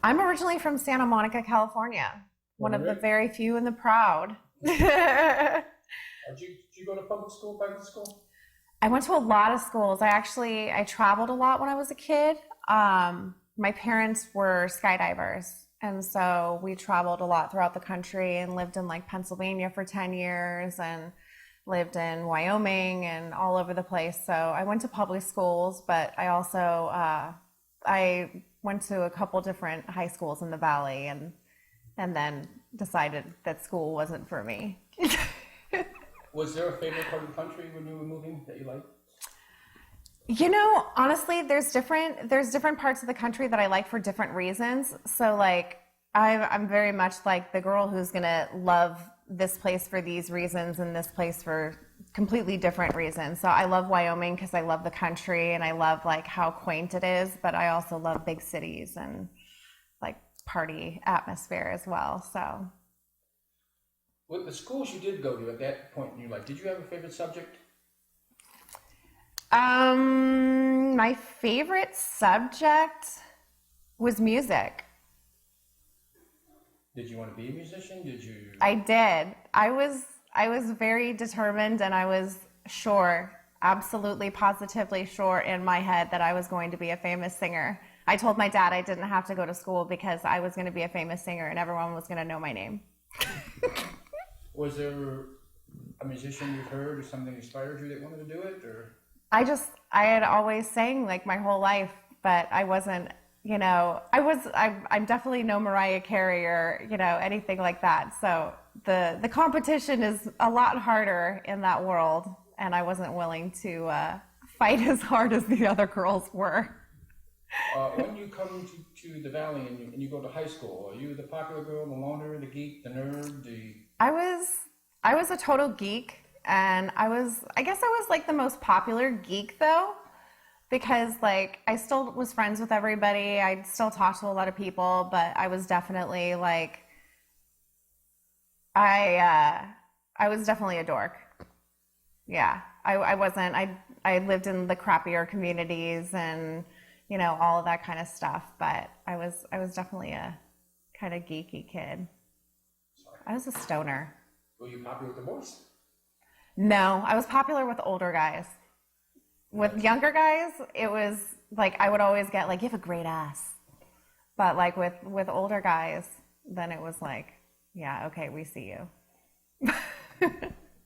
I'm originally from Santa Monica, California, one of the Where? very few and the proud. Did you go to public school, private school? I went to a lot of schools. I traveled a lot when I was a kid. My parents were skydivers, and so we traveled a lot throughout the country and lived in like Pennsylvania for 10 years and lived in Wyoming and all over the place. So I went to public schools, but I also I went to a couple different high schools in the valley and then decided that school wasn't for me. Was there a favorite part of the country when you were moving that you liked? You know, honestly, there's different parts of the country that I like for different reasons. So like I'm very much like the girl who's gonna love this place for these reasons and this place for completely different reasons. So I love Wyoming because I love the country and I love like how quaint it is, but I also love big cities and like party atmosphere as well. So With the schools you did go to at that point in your life, did you have a favorite subject? my favorite subject was music. Did you want to be a musician? Did you? I did. I was very determined and I was sure, absolutely positively sure in my head that I was going to be a famous singer. I told my dad I didn't have to go to school because I was going to be a famous singer and everyone was going to know my name. Was there a musician you heard or something inspired you that wanted to do it, or? I had always sang like my whole life, but I wasn't, I'm definitely no Mariah Carey or, anything like that. So the competition is a lot harder in that world, and I wasn't willing to fight as hard as the other girls were. When you come to the valley and you go to high school, are you the popular girl, the loner, the geek, the nerd, the? I was a total geek, and I guess I was like the most popular geek though, because like I still was friends with everybody. I still talked to a lot of people, but I was definitely like I was definitely a dork. Yeah, I wasn't. I lived in the crappier communities and all of that kind of stuff. But I was definitely a kind of geeky kid. Sorry. I was a stoner. Were you popular with the boys? No, I was popular with older guys. With younger guys, it was like I would always get like, you have a great ass. But like with older guys, then it was like, yeah, okay, we see you.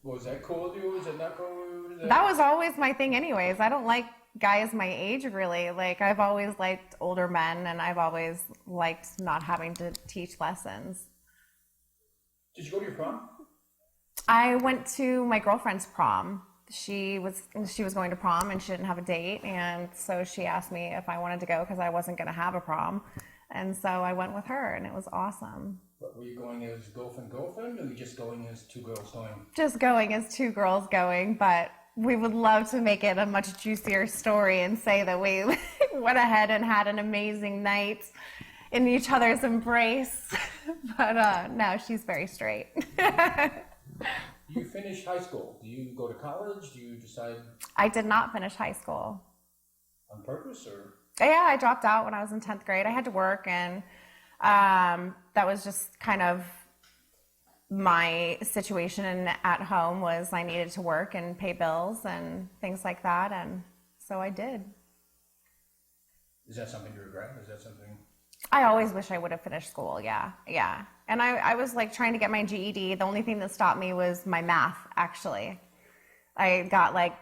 Was that cool with you? Was it not cool? That was always my thing anyways. I don't like guys my age really. Like I've always liked older men and I've always liked not having to teach lessons. Did you go to your prom? I went to my girlfriend's prom. She was going to prom and she didn't have a date, and so she asked me if I wanted to go because I wasn't going to have a prom, and so I went with her, and it was awesome. But were you going as girlfriend, or were you just going as two girls going? Just going as two girls going, but we would love to make it a much juicier story and say that we went ahead and had an amazing night in each other's embrace. But no, she's very straight. You finish high school. Do you go to college? Do you decide I did not finish high school. on purpose, or? Yeah, I dropped out when I was in 10th grade. I had to work, and that was just kind of my situation at home was I needed to work and pay bills and things like that, and so I did. Is that something you regret? Is that something? I always wish I would have finished school, yeah. And I was like trying to get my GED. The only thing that stopped me was my math, actually. I got like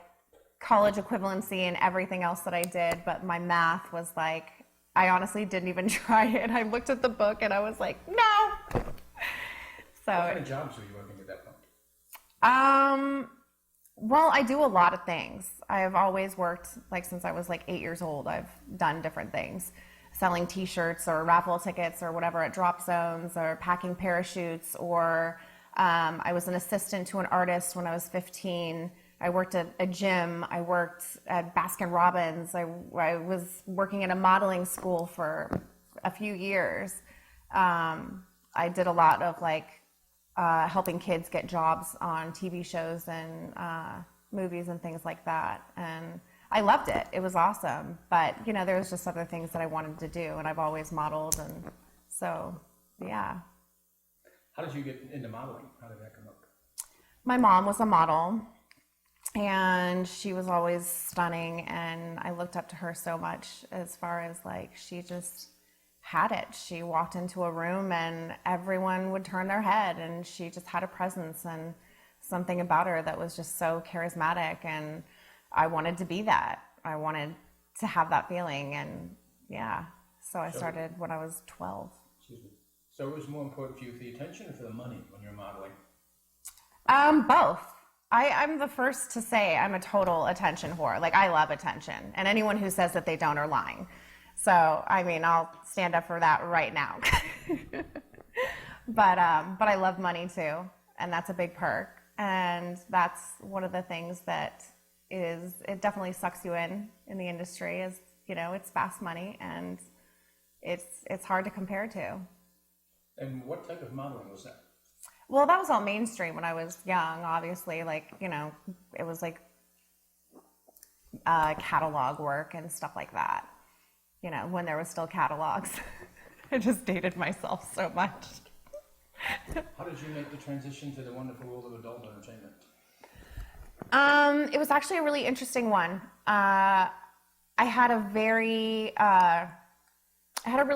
college equivalency and everything else that I did, but my math was like, I honestly didn't even try it. I looked at the book and I was like, no. So, What kind of jobs were you working at that point? well, I do a lot of things. I've always worked, like since I was like 8 years old, I've done different things. Selling t-shirts or raffle tickets or whatever at drop zones, or packing parachutes, or I was an assistant to an artist when I was 15. I worked at a gym. I worked at Baskin Robbins. I was working at a modeling school for a few years. I did a lot of like helping kids get jobs on TV shows and movies and things like that. And I loved it. It was awesome. But, you know, there was just other things that I wanted to do, and I've always modeled. And so, yeah. How did you get into modeling? How did that come up? My mom was a model, and she was always stunning, and I looked up to her so much as far as like she just had it. She walked into a room and everyone would turn their head, and she just had a presence and something about her that was just so charismatic, and I wanted to be that. I wanted to have that feeling, and yeah. So I started when I was 12. Excuse me. So it was more important for you for the attention or for the money when you're modeling? Both. I'm the first to say I'm a total attention whore. Like, I love attention, and anyone who says that they don't are lying. So, I mean, I'll stand up for that right now. But I love money too, and that's a big perk. And that's one of the things that it definitely sucks you in the industry is, you know, it's fast money, and it's hard to compare to. And what type of modeling was that? Well, that was all mainstream when I was young, obviously. Like, you know, it was like catalog work and stuff like that. You know, when there was still catalogs. I just dated myself so much. How did you make the transition to the wonderful world of adult entertainment? It was actually a really interesting one. I had a really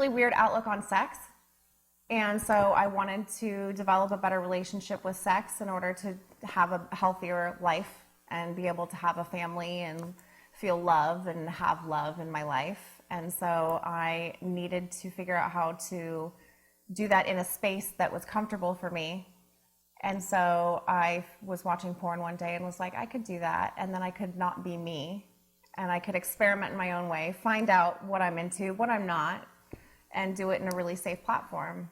weird outlook on sex. And so I wanted to develop a better relationship with sex in order to have a healthier life and be able to have a family and feel love and have love in my life. And so I needed to figure out how to do that in a space that was comfortable for me. And so I was watching porn one day and was like, I could do that. And then I could not be me. And I could experiment in my own way, find out what I'm into, what I'm not, and do it in a really safe platform.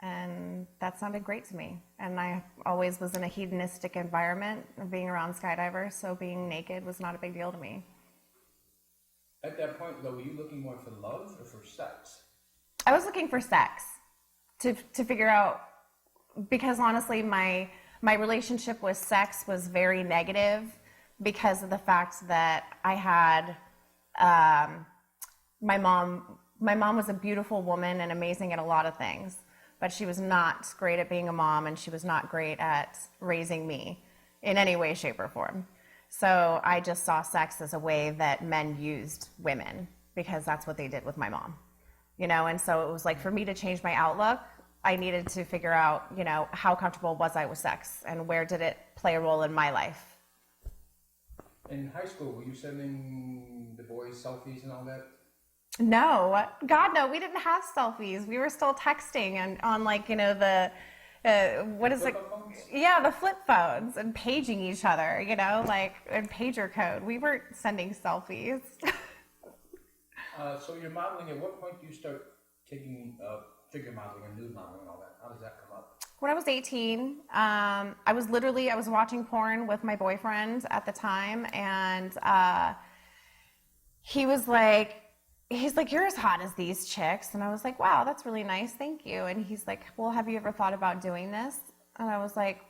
And that sounded great to me. And I always was in a hedonistic environment of being around skydivers, so being naked was not a big deal to me. At that point, though, were you looking more for love or for sex? I was looking for sex to figure out, because honestly, my relationship with sex was very negative because of the fact that I had my mom was a beautiful woman and amazing at a lot of things. But she was not great at being a mom, and she was not great at raising me in any way, shape, or form. So I just saw sex as a way that men used women, because that's what they did with my mom. You know, and so it was like, for me to change my outlook, I needed to figure out, you know, how comfortable was I with sex and where did it play a role in my life. In high school, were you sending the boys selfies and all that? No, God, no, we didn't have selfies. We were still texting and on, like, you know, the flip phones, and paging each other, you know, like in pager code. We weren't sending selfies. So you're modeling. At what point do you start taking figure modeling and nude modeling and all that? How does that come up? When I was 18, I was watching porn with my boyfriend at the time, and he's like, you're as hot as these chicks. And I was like, wow, that's really nice. Thank you. And he's like, well, have you ever thought about doing this? And I was like,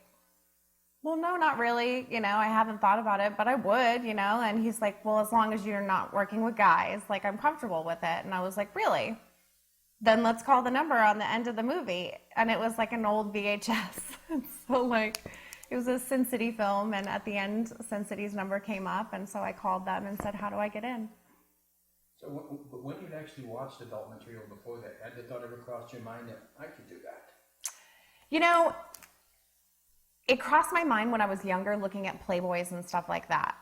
well, no, not really. You know, I haven't thought about it, but I would, you know. And he's like, well, as long as you're not working with guys, like, I'm comfortable with it. And I was like, really? Then let's call the number on the end of the movie. And it was like an old VHS. And so, like, it was a Sin City film. And at the end, Sin City's number came up. And so I called them and said, how do I get in? So when you'd actually watched adult material before that, had the thought ever crossed your mind that I could do that? You know, it crossed my mind when I was younger, looking at Playboys and stuff like that,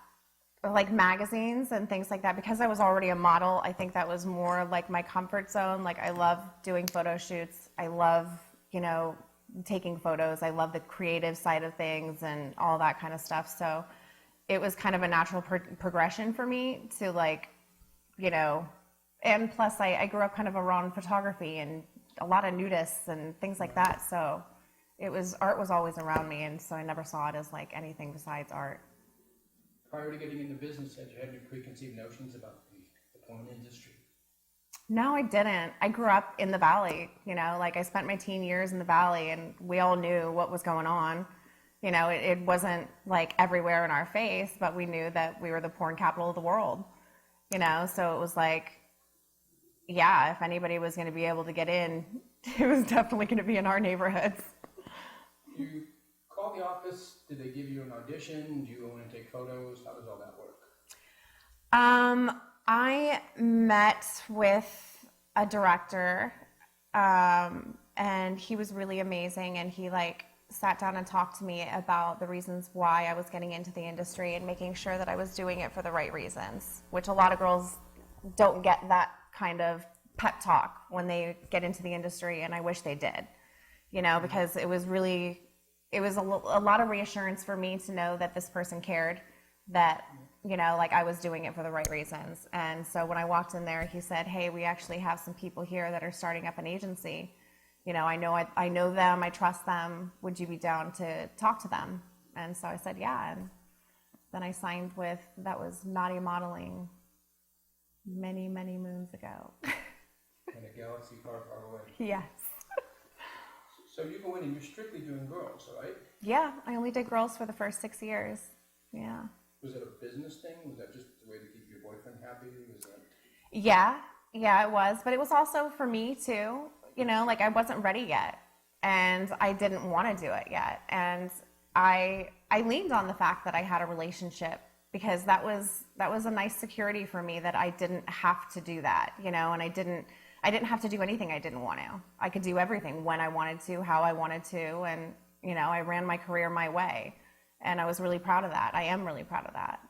like magazines and things like that. Because I was already a model, I think that was more like my comfort zone. Like, I love doing photo shoots. I love, you know, taking photos. I love the creative side of things and all that kind of stuff. So it was kind of a natural progression for me to, like, you know, and plus I grew up kind of around photography and a lot of nudists and things like that. So art was always around me, and so I never saw it as like anything besides art. Prior to getting into business, had you had any preconceived notions about the porn industry? No, I didn't. I grew up in the Valley, you know, like I spent my teen years in the Valley, and we all knew what was going on. You know, it wasn't like everywhere in our face, but we knew that we were the porn capital of the world, you know? So it was like, yeah, if anybody was going to be able to get in, it was definitely going to be in our neighborhoods. You call the office, did they give you an audition? Do you go in and take photos? How does all that work? I met with a director, and he was really amazing, and he like sat down and talked to me about the reasons why I was getting into the industry and making sure that I was doing it for the right reasons, which a lot of girls don't get that kind of pep talk when they get into the industry, and I wish they did, you know, because it was a lot of reassurance for me to know that this person cared, that, you know, like I was doing it for the right reasons. And so when I walked in there, he said, hey, we actually have some people here that are starting up an agency. You know, I know them, I trust them. Would you be down to talk to them? And so I said, yeah. And then I signed with, that was Naughty Modeling many, many moons ago. In a galaxy far, far away. Yes. So you go in and you're strictly doing girls, right? Yeah, I only did girls for the first 6 years. Yeah. Was it a business thing? Was that just the way to keep your boyfriend happy? Was that... Yeah, it was. But it was also for me too. You know, like I wasn't ready yet, and I didn't want to do it yet. And I leaned on the fact that I had a relationship, because that was a nice security for me, that I didn't have to do that, you know, and I didn't have to do anything I didn't want to. I could do everything when I wanted to, how I wanted to, and, you know, I ran my career my way. And I was really proud of that. I am really proud of that.